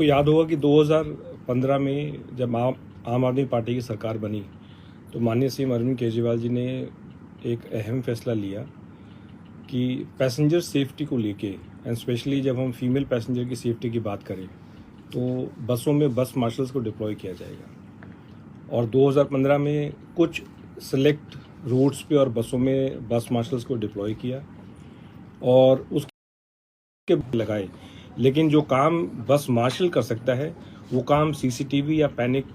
आपको याद होगा कि 2015 में जब आम आदमी पार्टी की सरकार बनी तो माननीय सीएम अरविंद केजरीवाल जी ने एक अहम फैसला लिया कि पैसेंजर सेफ्टी को लेके एंड स्पेशली जब हम फीमेल पैसेंजर की सेफ्टी की बात करें तो बसों में बस मार्शल्स को डिप्लॉय किया जाएगा। और 2015 में कुछ सेलेक्ट रूट्स पे और बसों में बस मार्शल्स को डिप्लॉय किया और उसके लगाए। लेकिन जो काम बस मार्शल कर सकता है वो काम सीसीटीवी या पैनिक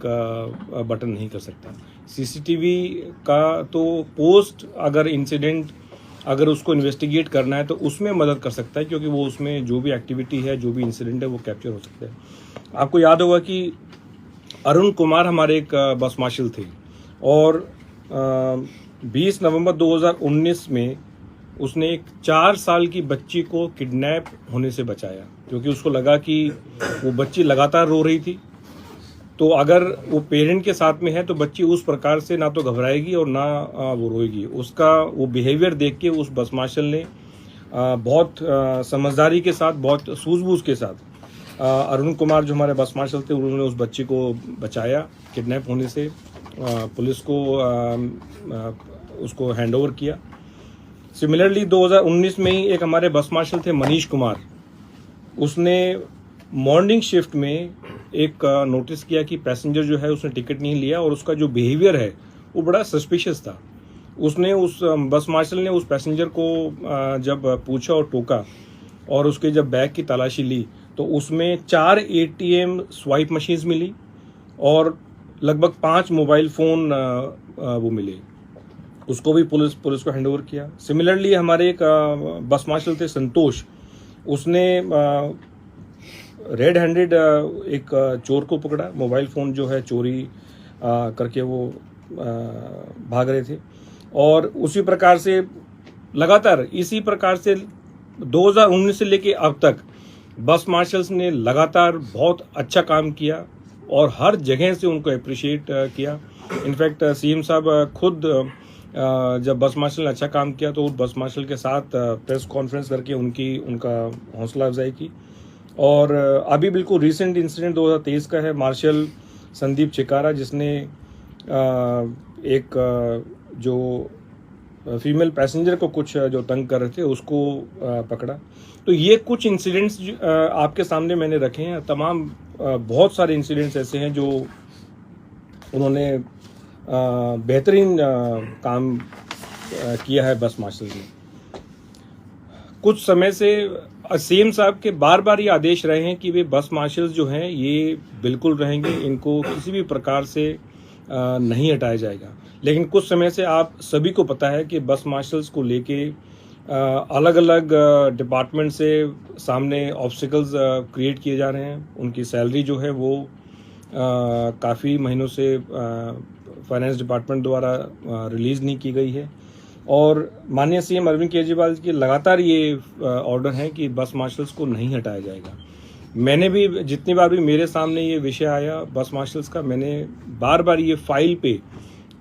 बटन नहीं कर सकता। सीसीटीवी का तो पोस्ट अगर इंसिडेंट अगर उसको इन्वेस्टिगेट करना है तो उसमें मदद कर सकता है, क्योंकि वो उसमें जो भी एक्टिविटी है जो भी इंसिडेंट है वो कैप्चर हो सकता है। आपको याद होगा कि अरुण कुमार हमारे एक बस मार्शल थे और 20 नवंबर 2019 में उसने एक 4 साल की बच्ची को किडनैप होने से बचाया, क्योंकि उसको लगा कि वो बच्ची लगातार रो रही थी। तो अगर वो पेरेंट के साथ में है तो बच्ची उस प्रकार से ना तो घबराएगी और ना वो रोएगी। उसका वो बिहेवियर देख के उस बस मार्शल ने बहुत समझदारी के साथ, बहुत सूझबूझ के साथ अरुण कुमार जो हमारे बस मार्शल थे उन्होंने उस बच्ची को बचाया किडनैप होने से। पुलिस को उसको हैंडओवर किया। सिमिलरली 2019 में ही एक हमारे बस मार्शल थे मनीष कुमार, उसने मॉर्निंग शिफ्ट में एक नोटिस किया कि पैसेंजर जो है उसने टिकट नहीं लिया और उसका जो बिहेवियर है वो बड़ा सस्पिशियस था। उसने उस बस मार्शल ने उस पैसेंजर को जब पूछा और टोका और उसके जब बैग की तलाशी ली तो उसमें 4 ATM स्वाइप मशीन्स मिली और लगभग 5 मोबाइल फ़ोन वो मिले। उसको भी पुलिस को हैंडओवर किया। सिमिलरली हमारे एक बस मार्शल थे संतोष, उसने रेड हैंडेड एक चोर को पकड़ा। मोबाइल फ़ोन जो है चोरी करके वो भाग रहे थे और उसी प्रकार से लगातार इसी प्रकार से 2019 से लेके अब तक बस मार्शल्स ने लगातार बहुत अच्छा काम किया और हर जगह से उनको अप्रिशिएट किया। इनफैक्ट सीएम साहब खुद जब बस मार्शल ने अच्छा काम किया तो उस बस मार्शल के साथ प्रेस कॉन्फ्रेंस करके उनका हौसला अफजाई की। और अभी बिल्कुल रिसेंट इंसिडेंट 2023 का है, मार्शल संदीप चिकारा जिसने एक जो फीमेल पैसेंजर को कुछ जो तंग कर रहे थे उसको पकड़ा। तो ये कुछ इंसिडेंट्स आपके सामने मैंने रखे हैं। तमाम बहुत सारे इंसिडेंट्स ऐसे हैं जो उन्होंने बेहतरीन काम किया है बस मार्शल ने। कुछ समय से सीएम साहब के बार बार ये आदेश रहे हैं कि वे बस मार्शल्स जो हैं ये बिल्कुल रहेंगे, इनको किसी भी प्रकार से नहीं हटाया जाएगा। लेकिन कुछ समय से आप सभी को पता है कि बस मार्शल्स को लेके अलग अलग डिपार्टमेंट से सामने ऑब्स्टिकल्स क्रिएट किए जा रहे हैं। उनकी सैलरी जो है वो काफ़ी महीनों से फाइनेंस डिपार्टमेंट द्वारा रिलीज़ नहीं की गई है और माननीय सीएम अरविंद केजरीवाल के लगातार ये ऑर्डर है कि बस मार्शल्स को नहीं हटाया जाएगा। मैंने भी जितनी बार भी मेरे सामने ये विषय आया बस मार्शल्स का, मैंने बार बार ये फाइल पे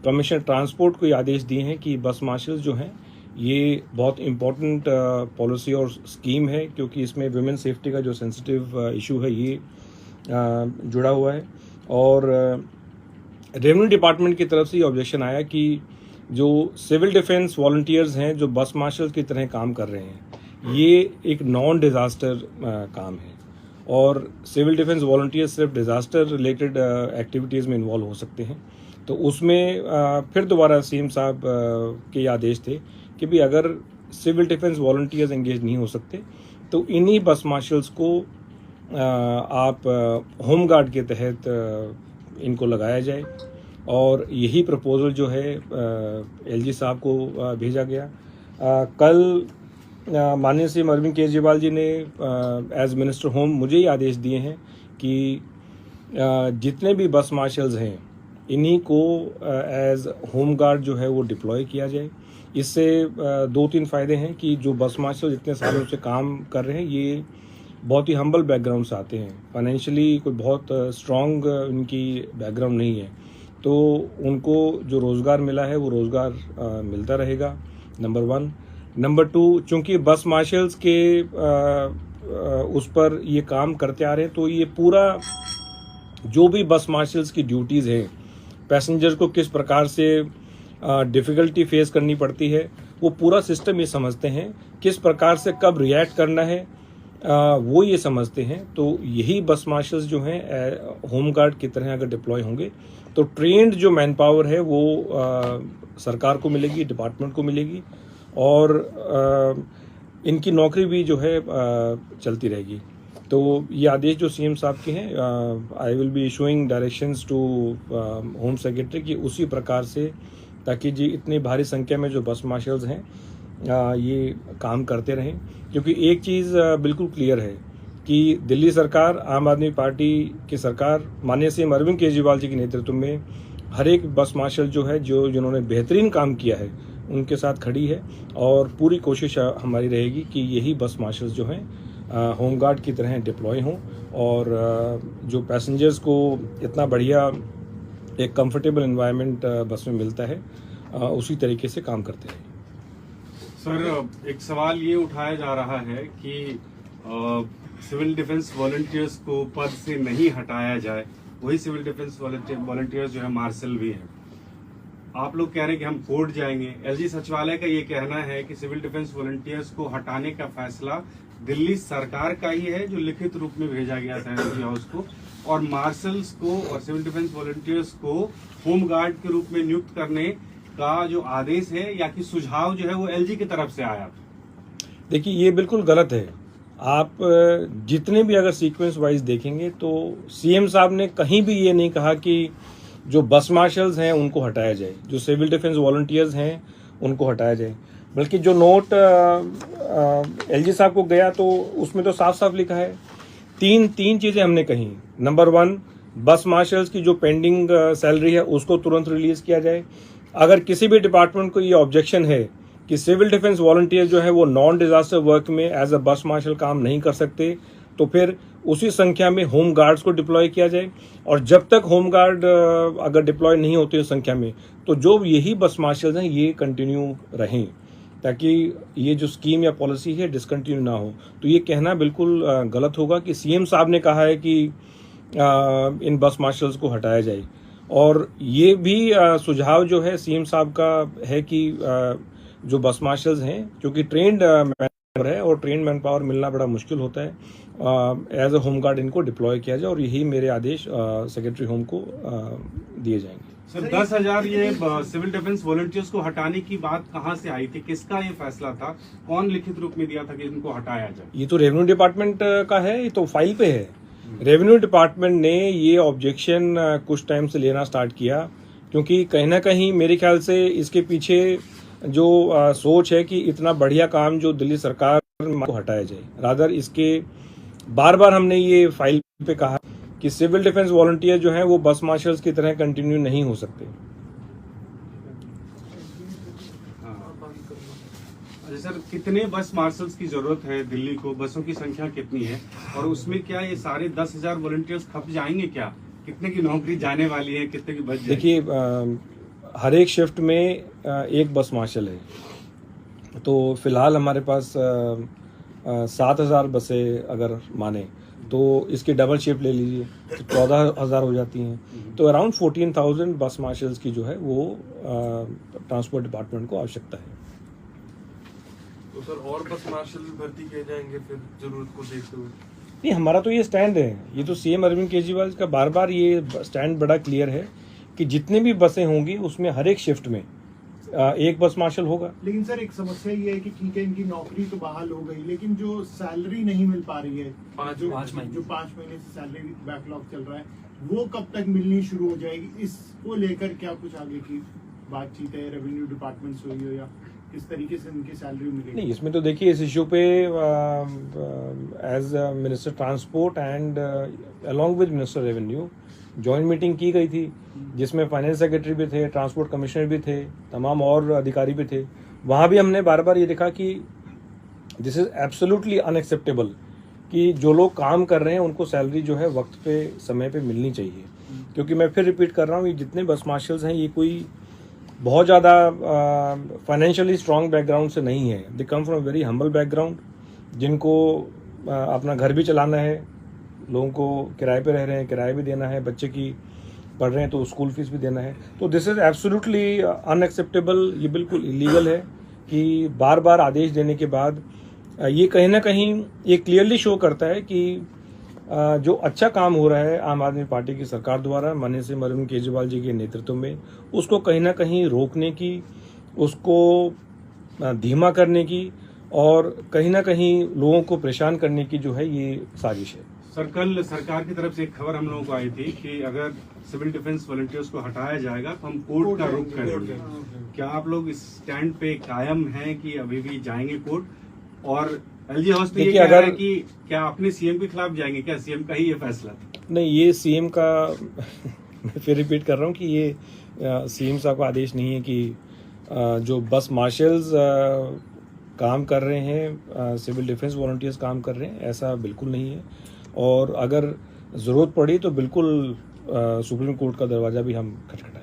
कमिश्नर ट्रांसपोर्ट को ये आदेश दिए हैं कि बस मार्शल्स जो हैं ये बहुत इम्पोर्टेंट पॉलिसी और स्कीम है, क्योंकि इसमें वुमेन सेफ्टी का जो सेंसिटिव इशू है ये जुड़ा हुआ है। और रेवेन्यू डिपार्टमेंट की तरफ से ये ऑब्जेक्शन आया कि जो सिविल डिफेंस वॉलंटियर्स हैं जो बस मार्शल्स की तरह काम कर रहे हैं ये एक नॉन डिज़ास्टर काम है और सिविल डिफेंस वॉलंटियर्स सिर्फ डिज़ास्टर रिलेटेड एक्टिविटीज़ में इन्वॉल्व हो सकते हैं। तो उसमें फिर दोबारा सीएम साहब के आदेश थे कि भी अगर सिविल डिफेंस वॉलंटियर्स एंगेज नहीं हो सकते तो इन्हीं बस मार्शल्स को आप होम गार्ड के तहत इनको लगाया जाए और यही प्रपोजल जो है एलजी साहब को भेजा गया। कल माननीय सीएम अरविंद केजरीवाल जी ने एज मिनिस्टर होम मुझे ही आदेश दिए हैं कि जितने भी बस मार्शल्स हैं इन्हीं को एज होम गार्ड जो है वो डिप्लॉय किया जाए। इससे 2-3 फ़ायदे हैं कि जो बस मार्शल इतने सालों से काम कर रहे हैं ये बहुत ही हम्बल बैकग्राउंड से आते हैं, फाइनेंशियली कोई बहुत स्ट्रॉन्ग उनकी बैकग्राउंड नहीं है, तो उनको जो रोज़गार मिला है वो रोज़गार मिलता रहेगा, नंबर 1। नंबर 2, चूँकि बस मार्शल्स के उस पर ये काम करते आ रहे हैं। तो ये पूरा जो भी बस मार्शल्स की ड्यूटीज़ हैं, पैसेंजर को किस प्रकार से डिफ़िकल्टी फेस करनी पड़ती है, वो पूरा सिस्टम ये समझते हैं। किस प्रकार से कब रिएक्ट करना है वो ये समझते हैं। तो यही बस मार्शल्स जो हैं होम गार्ड की तरह अगर डिप्लॉय होंगे तो ट्रेंड जो मैन पावर है वो सरकार को मिलेगी, डिपार्टमेंट को मिलेगी, और इनकी नौकरी भी जो है चलती रहेगी। तो ये आदेश जो सीएम साहब के हैं, I will be issuing directions to home secretary कि उसी प्रकार से, ताकि जी इतनी भारी संख्या में जो बस मार्शल्स हैं ये काम करते रहें। क्योंकि एक चीज़ बिल्कुल क्लियर है कि दिल्ली सरकार, आम आदमी पार्टी की सरकार, माननीय सीएम अरविंद केजरीवाल जी के नेतृत्व में हर एक बस मार्शल जो है, जिन्होंने बेहतरीन काम किया है, उनके साथ खड़ी है। और पूरी कोशिश हमारी रहेगी कि यही बस मार्शल्स जो हैं होमगार्ड की तरह डिप्लॉय हों, और जो पैसेंजर्स को इतना बढ़िया एक कंफर्टेबल एनवायरनमेंट बस में मिलता है, उसी तरीके से काम करते हैं। सर, एक सवाल ये उठाया जा रहा है कि सिविल डिफेंस वॉलंटियर्स को पद से नहीं हटाया जाए। वही सिविल डिफेंस वॉलंटियर्स जो है मार्शल भी हैं। आप लोग कह रहे हैं कि हम कोर्ट जाएंगे। एलजी सचिवालय का ये कहना है कि सिविल डिफेंस वॉलंटियर्स को हटाने का फैसला दिल्ली सरकार का ही है, जो लिखित रूप में भेजा गया था एलजी हाउस को, और मार्शल्स को और सिविल डिफेंस वॉलंटियर्स को होम गार्ड के रूप में नियुक्त करने का जो आदेश है या कि सुझाव जो है वो एलजी की तरफ से आया। देखिए, ये बिल्कुल गलत है। आप जितने भी अगर सीक्वेंस वाइज देखेंगे तो सीएम साहब ने कहीं भी ये नहीं कहा कि जो बस मार्शल्स हैं उनको हटाया जाए, जो सिविल डिफेंस वॉलंटियर्स हैं उनको हटाया जाए। बल्कि जो नोट एलजी साहब को गया तो उसमें तो साफ साफ लिखा है, तीन चीजें हमने कही। नंबर 1, बस मार्शल्स की जो पेंडिंग सैलरी है उसको तुरंत रिलीज किया जाए। अगर किसी भी डिपार्टमेंट को ये ऑब्जेक्शन है कि सिविल डिफेंस वॉलंटियर जो है वो नॉन डिजास्टर वर्क में एज अ बस मार्शल काम नहीं कर सकते, तो फिर उसी संख्या में होम गार्ड्स को डिप्लॉय किया जाए। और जब तक होम गार्ड अगर डिप्लॉय नहीं होते उस संख्या में, तो जो यही बस मार्शल्स हैं ये कंटिन्यू रहें, ताकि ये जो स्कीम या पॉलिसी है डिसकंटिन्यू ना हो। तो ये कहना बिल्कुल गलत होगा कि सीएम साहब ने कहा है कि इन बस मार्शल्स को हटाया जाए। और ये भी सुझाव जो है सीएम साहब का है कि जो बस मार्शल्स हैं, क्योंकि ट्रेंड मैन पावर है और ट्रेंड मैन पावर मिलना बड़ा मुश्किल होता है, एज अ होम गार्ड इनको डिप्लॉय किया जाए। और यही मेरे आदेश सेक्रेटरी होम को दिए जाएंगे। सर, 10,000 ये सिविल डिफेंस वॉलंटियर्स को हटाने की बात कहां से आई थी? किसका ये फैसला था? कौन लिखित रूप में दिया था कि इनको हटाया जाए? ये तो रेवेन्यू डिपार्टमेंट का है, ये तो फाइल पे है। रेवेन्यू डिपार्टमेंट ने ये ऑब्जेक्शन कुछ टाइम से लेना स्टार्ट किया, क्योंकि कहीं ना कहीं मेरे ख्याल से इसके पीछे जो सोच है कि इतना बढ़िया काम जो दिल्ली सरकार को हटाया जाए। रादर इसके बार बार हमने ये फाइल पे कहा कि सिविल डिफेंस वॉलंटियर जो हैं वो बस मार्शल्स की तरह कंटिन्यू नहीं हो सकते। अच्छा सर, कितने बस मार्शल्स की जरूरत है दिल्ली को? बसों की संख्या कितनी है? और उसमें क्या ये सारे 10,000 वॉलंटियर्स खप जाएंगे क्या? कितने की नौकरी जाने वाली है, कितने की बच जाएगी? देखिए, हर एक शिफ्ट में एक बस मार्शल है। तो फिलहाल हमारे पास 7,000 बसें अगर माने तो इसकी डबल शिफ्ट ले लीजिए तो 14,000 हो जाती हैं। तो अराउंड 14,000 बस मार्शल्स की जो है वो ट्रांसपोर्ट डिपार्टमेंट को आवश्यकता है। तो सर, और बस मार्शल भर्ती किए जाएंगे फिर जरूरत को देखते हुए? नहीं, हमारा तो ये स्टैंड है। ये तो सीएम अरविंद केजरीवाल का बार बार ये स्टैंड बड़ा क्लियर है कि जितनी भी बसें होंगी उसमें हर एक शिफ्ट में एक बस मार्शल होगा। लेकिन सर, एक समस्या ये है कि ठीक है इनकी नौकरी तो बहाल हो गई, लेकिन जो सैलरी नहीं मिल पा रही है, जो 5 महीने से सैलरी बैकलॉग चल रहा है, वो कब तक मिलनी शुरू हो जाएगी? इसको लेकर क्या कुछ आगे की बातचीत है? रेवेन्यू डिपार्टमेंट से हुई हो या किस तरीके से उनकी सैलरी मिलेगी? नहीं, इसमें तो देखिए इस इश्यू पे as minister transport and along with minister revenue joint meeting की गई थी, जिसमें फाइनेंस सेक्रेटरी भी थे, ट्रांसपोर्ट कमिश्नर भी थे, तमाम और अधिकारी भी थे। वहाँ भी हमने बार बार ये देखा कि दिस इज एब्सोल्युटली अनएक्सेप्टेबल कि जो लोग काम कर रहे हैं उनको सैलरी जो है वक्त पे, समय पे मिलनी चाहिए। क्योंकि मैं फिर रिपीट कर रहा हूँ, ये जितने बस मार्शल्स हैं ये कोई बहुत ज़्यादा फाइनेंशियली स्ट्रॉन्ग बैकग्राउंड से नहीं है। They come from very humble background, जिनको अपना घर भी चलाना है, लोगों को किराए पे रह रहे हैं, किराया भी देना है, बच्चे की पढ़ रहे हैं तो स्कूल फीस भी देना है। तो दिस इज़ एब्सोल्युटली अनएक्सेप्टेबल। ये बिल्कुल इलीगल है कि बार बार आदेश देने के बाद ये कहीं ना कहीं ये क्लियरली शो करता है कि जो अच्छा काम हो रहा है आम आदमी पार्टी की सरकार द्वारा माननीय श्री अरविंद केजरीवाल जी के नेतृत्व में, उसको कहीं ना कहीं रोकने की, उसको धीमा करने की और कहीं ना कहीं लोगों को परेशान करने की जो है ये साजिश है। सर, कल सरकार की तरफ से एक खबर हम लोगों को आई थी कि अगर सिविल डिफेंस वॉलंटियर्स को हटाया जाएगा तो हम कोर्ट का रुख करेंगे। क्या आप लोग इस स्टैंड पे कायम हैं कि अभी भी जाएंगे कोर्ट? और एलजी हाउस तो ये कह रहा है कि क्या अपने सीएम के खिलाफ जाएंगे? क्या सीएम का ही ये फैसला? नहीं, ये सीएम का मैं फिर रिपीट कर रहा हूँ कि ये सीएम साहब का आदेश नहीं है कि जो बस मार्शल्स काम कर रहे हैं, सिविल डिफेंस वॉलंटियर्स काम कर रहे हैं, ऐसा बिल्कुल नहीं है। और अगर ज़रूरत पड़ी तो बिल्कुल सुप्रीम कोर्ट का दरवाज़ा भी हम खटखटाएंगे।